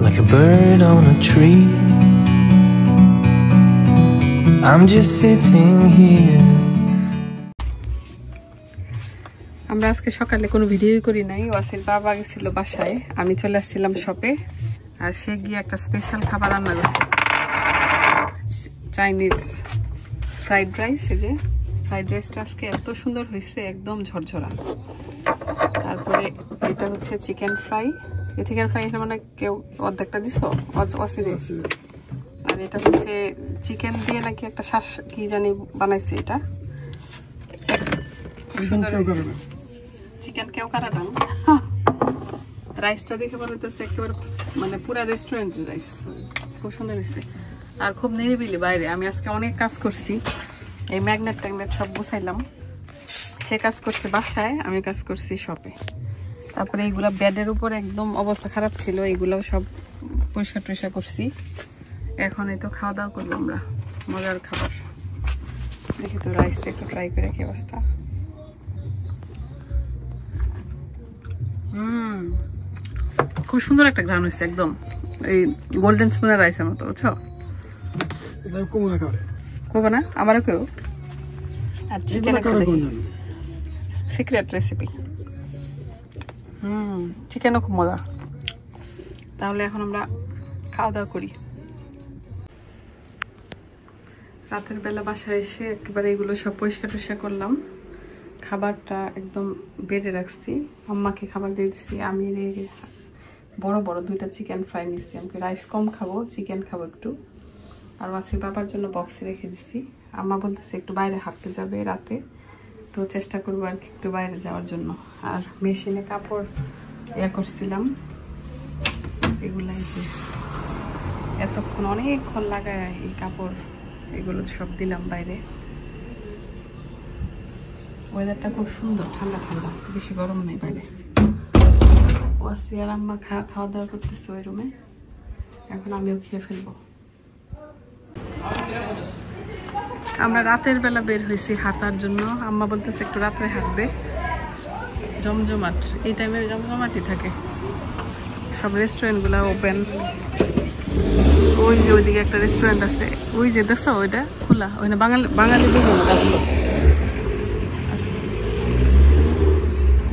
like a bird on a tree. I'm just sitting here. আমরা আজকে সকালে কোনো ভিডিওই করি নাই। ওয়াসির বাবা গেছিল বাসায়, আমি চলে আসছিলাম শপে। আর সে গিয়ে একটা স্পেশাল খাবার রান্না করছে, চাইনিজ ফ্রাইড রাইস। এই যে ফ্রাইড রাইসটা আজকে এত সুন্দর হয়েছে, একদম ঝরঝরা। তারপরে এটা হচ্ছে চিকেন ফ্রাই। এই চিকেন ফ্রাই এখানে মানে কেউ অর্ধেকটা দিছো ওয়াসিরে। আর এটা হচ্ছে চিকেন দিয়ে নাকি একটা শ্বাস কি জানি বানাইছে। এটা চিকেন কেউ কারা ডাল রাইসটা দেখে বলে তো একেবারে মানে পুরা রেস্টুরেন্টের রাইস, খুব সুন্দর হয়েছে। আর খুব নিরিবিলি বাইরে। আমি আজকে অনেক কাজ করছি, এই ম্যাগনেট ট্যাগনেট সব গুছাইলাম। সে কাজ করছে বাসায়, আমি কাজ করছি শপে। তারপরে এইগুলা বেডের উপর একদম অবস্থা খারাপ ছিল, এইগুলাও সব পরিষ্কার টরিষ্কার করছি। এখন এই তো খাওয়া দাওয়া করবো আমরা, মজার খাবার। দেখি তো রাইসটা একটু ট্রাই করে কি অবস্থা। খুব সুন্দর একটা ঘ্রাণ হয়েছে, একদম এই গোল্ডেন স্পুনের রাইসের মতো, বুঝছো? কবে না আমারও কেউ। আর সিক্রেট রেসিপি। চিকেনও খুব মজা। তাহলে এখন আমরা খাওয়া দাওয়া করি। রাতের বেলা বাসায় এসে একেবারে এগুলো সব পরিষ্কার টরিষ্কার করলাম। খাবারটা একদম বেড়ে রাখছি, আম্মাকে খাবার দিয়ে দিচ্ছি। আমি বড় বড় দুইটা চিকেন ফ্রাই নিচ্ছি। আমাকে রাইস কম খাবো, চিকেন খাবো একটু। আর ওয়াসির বাবার জন্য বক্সে রেখে দিচ্ছি। আম্মা বলতেছে একটু বাইরে হাঁটতে যাবে রাতে, তো চেষ্টা করবো আর কি একটু বাইরে যাওয়ার জন্য। আর মেশিনে কাপড় করছিলাম, এগুলাই যে এতক্ষণ অনেকক্ষণ লাগায় এই কাপড় এগুলো সব দিলাম বাইরে। ওয়েদারটা খুব সুন্দর, ঠান্ডা ঠান্ডা, বেশি গরম নেই বাইরে। ওয়াসি আর আম্মা খাওয়া দাওয়া করতেছে ওই রুমে। এখন আমিও খেয়ে ফেলবো। আমরা রাতের বেলা বের হয়েছি হাঁটার জন্য। আম্মা বলতেছে একটু রাত্রে হাঁটবে। জমজমাট, এই টাইমে জমজমাটই থাকে, সব রেস্টুরেন্টগুলো ওপেন। ওই যে ওইদিকে একটা রেস্টুরেন্ট আছে, ওই যে দেখছো ওইটা খোলা, ওই না বাঙালি বিভিন্ন কাজ করছে।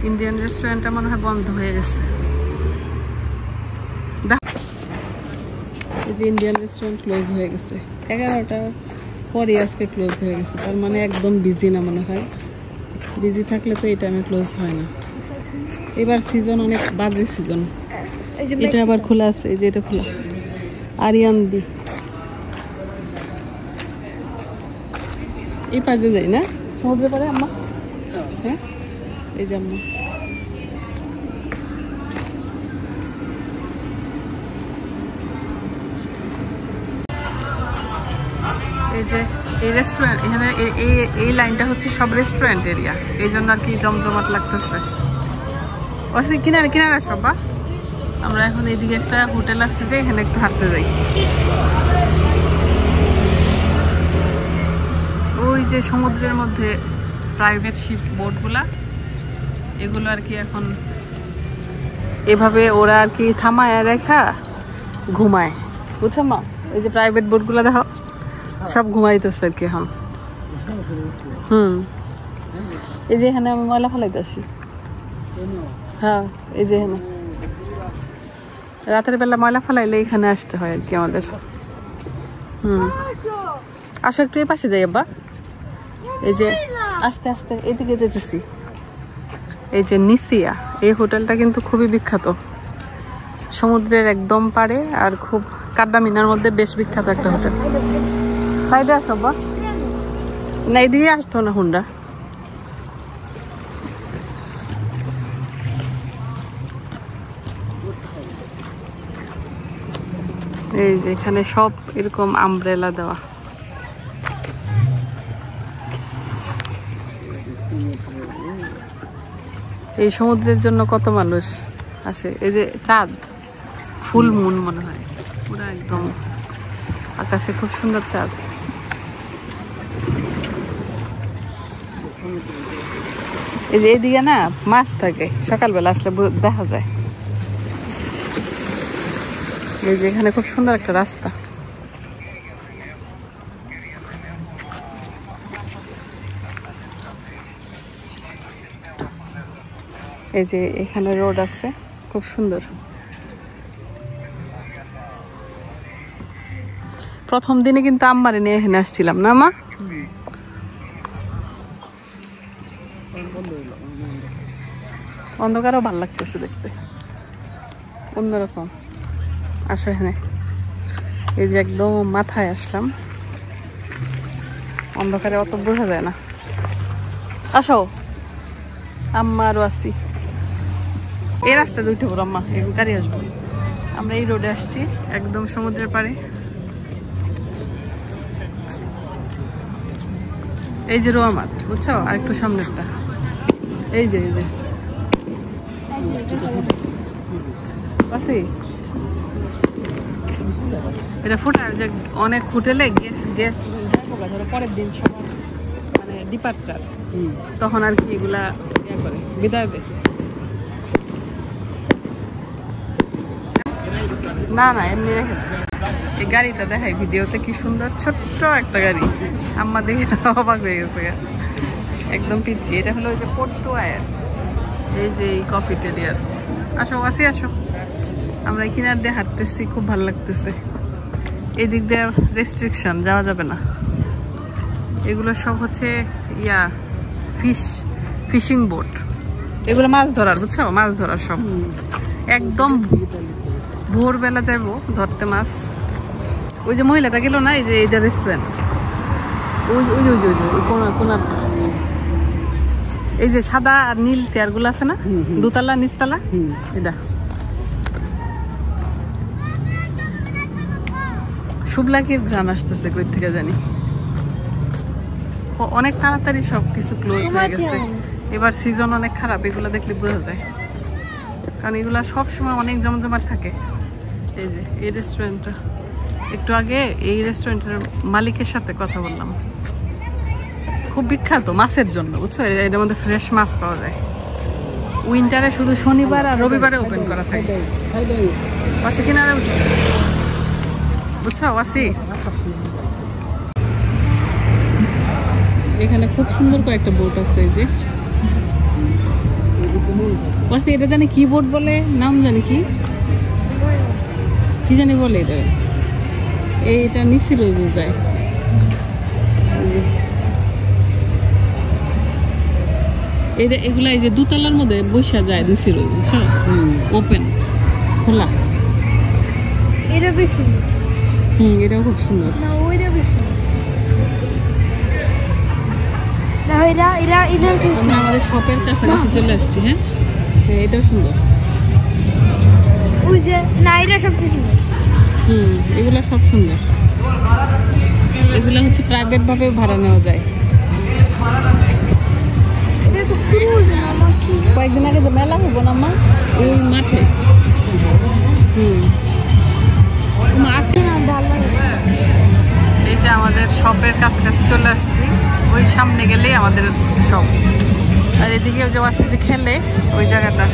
ইন্ডিয়ান রেস্টুরেন্টটা মনে হয় বন্ধ হয়ে গেছে। এই যে ইন্ডিয়ান রেস্টুরেন্ট ক্লোজ হয়ে গেছে, 11টার পরে আজকে ক্লোজ হয়ে গেছে। তার মানে একদম বিজি না মনে হয়। বিজি থাকলে তো এই টাইমে ক্লোজ হয় না। এবার সিজন অনেক বাজে সিজন। এটা আবার খোলা আছে, এই যে এটা খোলা। আরিয়ান দি এই পাশে যাই না সমুদ্রের পাড়ে আম্মা। হ্যাঁ এই যে আম্মা। এই যে এই রেস্টুরেন্ট, এখানে এই লাইনটা হচ্ছে সব রেস্টুরেন্ট এরিয়া, এই জন্য আর কি জমজমাট লাগতেছে। ওই কিনারে কিনারে সব। বা আমরা এখন এইদিকে একটা হোটেল আছে যে এখানে একটু হাঁটতে যাই। ওই যে সমুদ্রের মধ্যে প্রাইভেট শিপ বোটগুলা, এগুলো আর কি এখন এভাবে ওরা আর কি থামায় রেখা ঘুমায়, বুঝছো মা? এই যে প্রাইভেট বোটগুলা দেখো সব ঘুমাইতেছে আর কি এখন। এই যে এখানে আমি ময়লা ফেলাইতে আসি। হ্যাঁ এই যে এখানে রাতের বেলা ময়লা ফেলাইলে এখানে আসতে হয় আর কি আমাদের। আসো একটু এই পাশে যাই আব্বা। এই যে আস্তে আস্তে এদিকে যেতেছি। এই যে নিসিয়া, এই হোটেলটা কিন্তু খুবই বিখ্যাত, সমুদ্রের একদম পাড়ে আর খুব কাদ্দামিনার মধ্যে বেশ বিখ্যাত একটা হোটেল। সাইডে আসো আব্বা, না এদিকে আসতো না হুন্ডা। এই যে এখানে সব এরকম আমব্রেলা দেওয়া। এই সমুদ্রের জন্য কত মানুষ আসে। এই যে চাঁদ, ফুল মুন মনে হয়, পুরো একদম আকাশে খুব সুন্দর চাঁদ। এই যে এদিকে না মাছ থাকে, সকালবেলা আসলে দেখা যায়। এই যে এখানে খুব সুন্দর একটা রাস্তা। এই যে এখানে রোড আছে খুব সুন্দর। প্রথম দিনে কিন্তু আম্মারে নিয়ে এখানে আসছিলাম না মা? অন্ধকারও ভাল লাগতেছে দেখতে, অন্যরকম। আসো এখানে, এই যে একদম মাথায় আসলাম, অন্ধকারে অত বোঝা যায় না। আসো, আম্মা আরো আসছি। এই রাস্তায় দুইটা বড় আম্মা এই গাড়ি আসবো। আমরা এই রোডে আসছি একদম সমুদ্রের পাড়ে। এই যে রোয়া মাঠ বুঝছো, আর একটু সামনেরটা এই যে এটা ফুটার যে অনেক ফুটেলে গেস্ট ধরো পরের দিন সবার মানে ডিপার্চার, তখন আর কি এগুলা ইয়ে করে বিদায় দেয়। না না এমনি রেখে এই গাড়িটা দেখাই ভিডিওতে, কি সুন্দর ছোট্ট একটা গাড়ি। আম্মা দেখে অবাক হয়ে গেছে একদম পিচ্ছি। এটা হলো ওই যে পর্তুয়ার, এই যে এই কফি টেরিয়ার। আসো আসি আসো, আমরা কিনার দিয়ে হাঁটতেছি, খুব ভালো লাগতেছে। এই দিক দিয়ে রেস্ট্রিকশন, যাওয়া যাবে না। এগুলো সব হচ্ছে ইয়া ফিশিং বোট, এগুলো মাছ ধরার বুঝছো, মাছ ধরার সব। একদম ভোরবেলা যাবো ধরতে মাছ। ওই যে মহিলাটা গেল না, এই যে এইটা রেস্টুরেন্ট, ওই কোনারটা, এই যে সাদা আর নীল চেয়ারগুলো আছে না, দোতলা নিচতলা, এটা শুভলাকির ঘ্রাণ আসতেছে কই থেকে জানি। অনেক তাড়াতাড়ি সবকিছু ক্লোজ হয়ে গেছে এবার, সিজন অনেক খারাপ, এগুলো দেখলে বোঝা যায়, কারণ এগুলা সবসময় অনেক জমজমাট থাকে। এই যে এই রেস্টুরেন্টটা, একটু আগে এই রেস্টুরেন্টের মালিকের সাথে কথা বললাম, খুব বিখ্যাত মাছের জন্য বুঝছো, এটার মধ্যে ফ্রেশ মাছ পাওয়া যায়। উইন্টারে শুধু শনিবার আর রবিবারে ওপেন করা থাকে। ওয়াসি কিনারে উঠো বুঝছো, ওয়াসি এখানে খুব সুন্দর কয়েকটা বোট আছে। এই যে ওয়াসি এটা জানি কি বোট বলে, নাম জানি কি জানি বলে, এটা এইটা নিচে রোজ যায়। এগুলা এই যে দুতলার মধ্যে বসা যায় নিচে রোজ বুঝছো, ওপেন খোলা। এটা বেশি এটাও খুব সুন্দর। না ওইটা বেশি না, এটা আমরা আমাদের শপের কাছাকাছি চলে আসছি। হ্যাঁ এটাও সুন্দর। ওই যে না, এটা সবচেয়ে সুন্দর। এগুলা সব সুন্দর। এগুলা হচ্ছে প্রাইভেট ভাবে ভাড়া নেওয়া যায়। এটা তো ক্রুজ না, আমার কি কয়েকদিন আগে যে মেলা হবো না মা ওই মাঠে, আজকে না ভালো লাগে। এই যে আমাদের শপের কাছাকাছি চলে আসছি, ওই সামনে গেলেই আমাদের শপ। আর এদিকে যে আছে যে খেলে ওই জায়গাটা,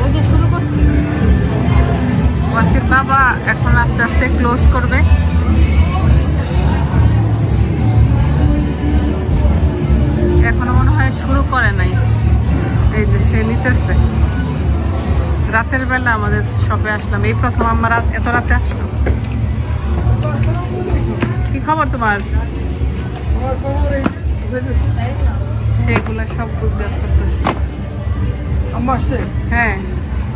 ওই যে শুরু করছি। ওয়াসির বাবা এখন আস্তে আস্তে ক্লোজ করবে। এখনো মনে হয় শুরু করে নাই। এই যে সে নিতেছে। রাতের বেলা আমাদের শপে আসলাম, এই প্রথম আমরা এত রাতে আসলাম। কি খবর তোমার? সেগুলা সব গুছগাছ করতেছে। হ্যাঁ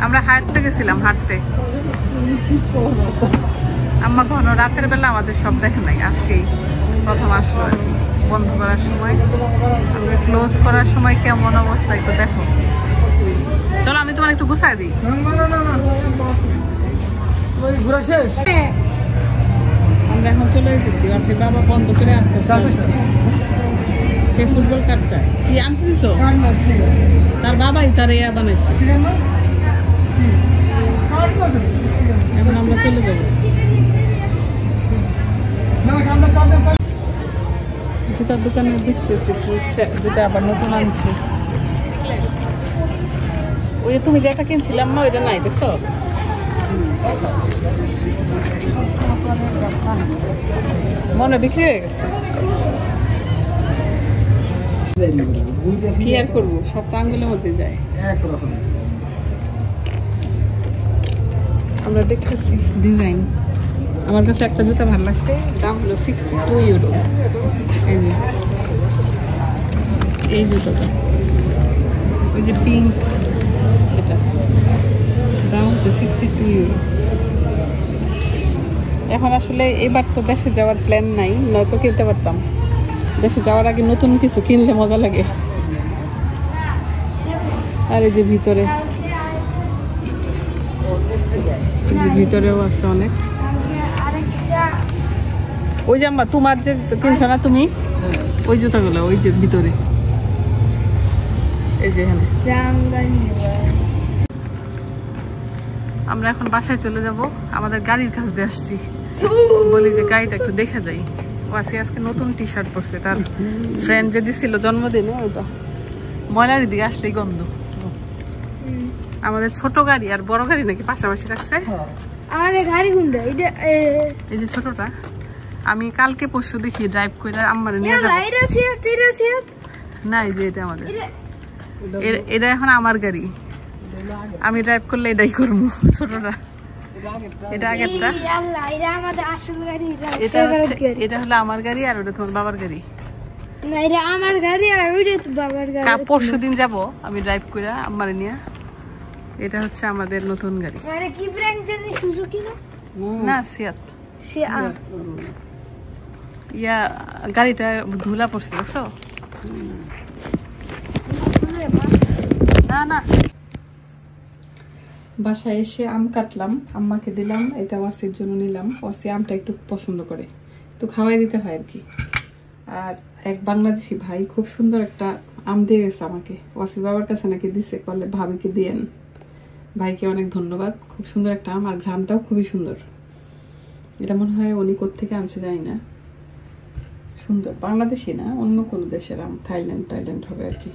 আমরা হাঁটতে গেছিলাম, হাঁটতে। আম্মা কখনো রাতের বেলা আমাদের সব দেখে নাই, আজকেই প্রথম আসলো আর কি। বন্ধ করার সময়, আমরা ক্লোজ করার সময় কেমন অবস্থা একটু দেখো। চলো আমি তোমার একটু গুছাই দিই। আমরা এখন চলে যেতেছি, আছে বাবা বন্ধ করে আসতে সে ফুটবল কাটছে। কি আনতেছ? তার বাবাই তার ইয়া বানাইছে। এখন আমরা চলে যাবো। জুতার দোকানে দেখতেছি কি জুতা আবার নতুন আনছে। ওই ওই তুমি যেটা কিনছিলাম না ওইটা নাই দেখছো মনে বিক্রি হয়ে গেছে কি আর করবো সব তো আঙ্গুলের মধ্যে যায় আমরা দেখতেছি ডিজাইন আমার কাছে একটা জুতা ভালো লাগছে দাম হলো 62 ইউরো এই যে এই জুতোটা ওই যে পিঙ্ক এটা দাম হচ্ছে 62 ইউরো এখন আসলে এবার তো দেশে যাওয়ার প্ল্যান নাই নয়তো কিনতে পারতাম দেশে যাওয়ার আগে নতুন কিছু কিনলে মজা লাগে আর এই যে ভিতরেও আছে অনেক ওই যে আম্মা তোমার যে কিনছো না তুমি ওই জুতাগুলো ওই যে ভিতরে এই যে এখানে আমরা এখন বাসায় চলে যাব আমাদের গাড়ির কাছ দিয়ে আসছি বলি যে গাড়িটা একটু দেখা যাই ওয়াসি আজকে নতুন টি শার্ট পরছে তার ফ্রেন্ড যে দিছিল জন্মদিনে ওইটা ময়লার দিকে আসলেই গন্ধ আমাদের ছোট গাড়ি আর বড় গাড়ি নাকি পাশাপাশি রাখছে আমাদের গাড়ি কোনটা এই যে ছোটটা আমি কালকে পরশু দেখি ড্রাইভ করে আম্মারে নিয়ে যাব না এই যে এটা আমাদের এটা এখন আমার গাড়ি আমি ড্রাইভ করলে এটাই করবো ছোটটা এটা আগেরটা এটা হলো আমার গাড়ি আর ওটা তোমার বাবার গাড়ি না এটা আমার গাড়ি আর ওইটা তো বাবার গাড়ি পরশু দিন যাব আমি ড্রাইভ করে আম্মারে নিয়ে এটা হচ্ছে আমাদের নতুন গাড়ি আরে কি ব্র্যান্ড জানি সুজুকি না সিয়াত সিয়াত ইয়া গাড়িটা ধুলা পড়ছে দেখছো না না বাসায় এসে আম কাটলাম আম্মাকে দিলাম এটা ওয়াসির জন্য নিলাম ওয়াসি আমটা একটু পছন্দ করে তো খাওয়াই দিতে হয় আর কি আর এক বাংলাদেশি ভাই খুব সুন্দর একটা আম দিয়ে গেছে আমাকে ওয়াসির বাবার কাছে নাকি দিছে বলে ভাবিকে দিয়েন ভাইকে অনেক ধন্যবাদ খুব সুন্দর একটা আম আর ঘ্রামটাও খুবই সুন্দর এটা মনে হয় উনি কোত্থেকে আনছে জানি না সুন্দর বাংলাদেশি না অন্য কোনো দেশের আম থাইল্যান্ড হবে আর কি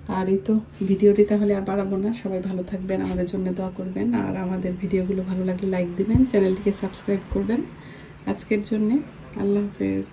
আর এই তো ভিডিওটি তাহলে আর বাড়াবো না সবাই ভালো থাকবেন আমাদের জন্য দোয়া করবেন আর আমাদের ভিডিওগুলো ভালো লাগলে লাইক দিবেন চ্যানেলটিকে সাবস্ক্রাইব করবেন আজকের জন্য আল্লাহ হাফেজ